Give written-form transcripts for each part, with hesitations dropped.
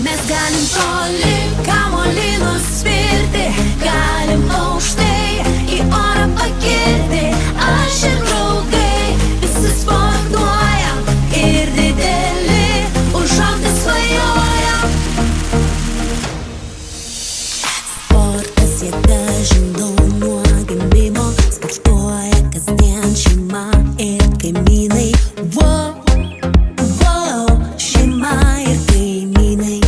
Mes galim toli kamuolį nusvirti, galim aukštai į orą pakilti. Aš ir draugai visi sportuojam ir dideli užaugti svajojam. Sportas jėga žinau nuo gimimo, sportuoja kasdien šeima ir kaimynai. Wow, wow, šeima ir kaimynai.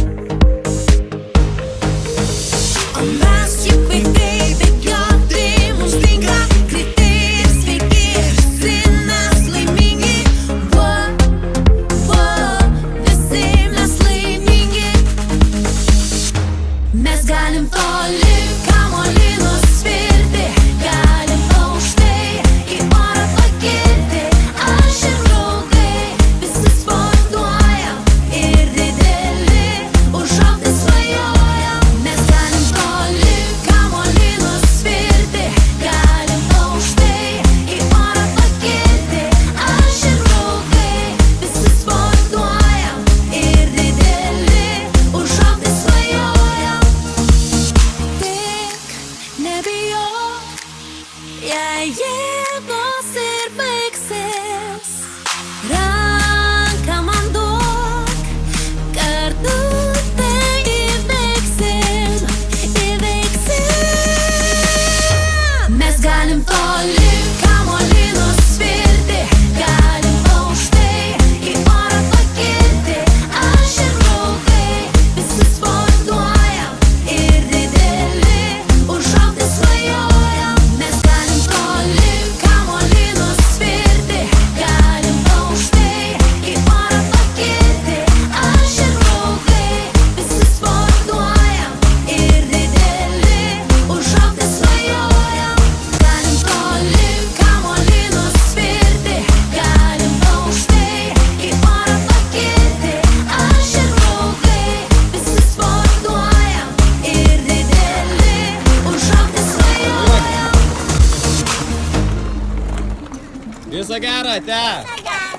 O mes juk vaikai bėgioti, mums tinka greitai ir sveiki, visi mes laimingi. Wow, wow, visi mes laimingi. Mes galim toli kamuolį nusvirti, galim aukštai į orą pakilti. Aš ir draugai visi sportuojam ir dideli užaugti svajojam. Mes galim toli kamuolį nusvirti, galim aukštai į orą pakilti. Aš ir draugai visi sportuojam ir dideli užaugti svajojam. Tik nebijok, jei jėgos ir baigsis. Ranką man duok, kartu tai įveiksim, įveiksim. Mes galim toli kamuolį nusvirti, galim aukštai į orą pakilti. Aš ir draugai visi sportuojam ir dideli užaugti svajojam. Mes galim toli kamuolį nusvirti, galim aukštai į orą pakilti. Aš ir draugai visi sportuojam ir dideli užaugti svajojam. Galim toli kamuolį nusvirti, galim aukštai į orą pakilti. Aš ir draugai visi sportuojam ir dideli užaugti svajojam. Viso gero, ate. Viso gero.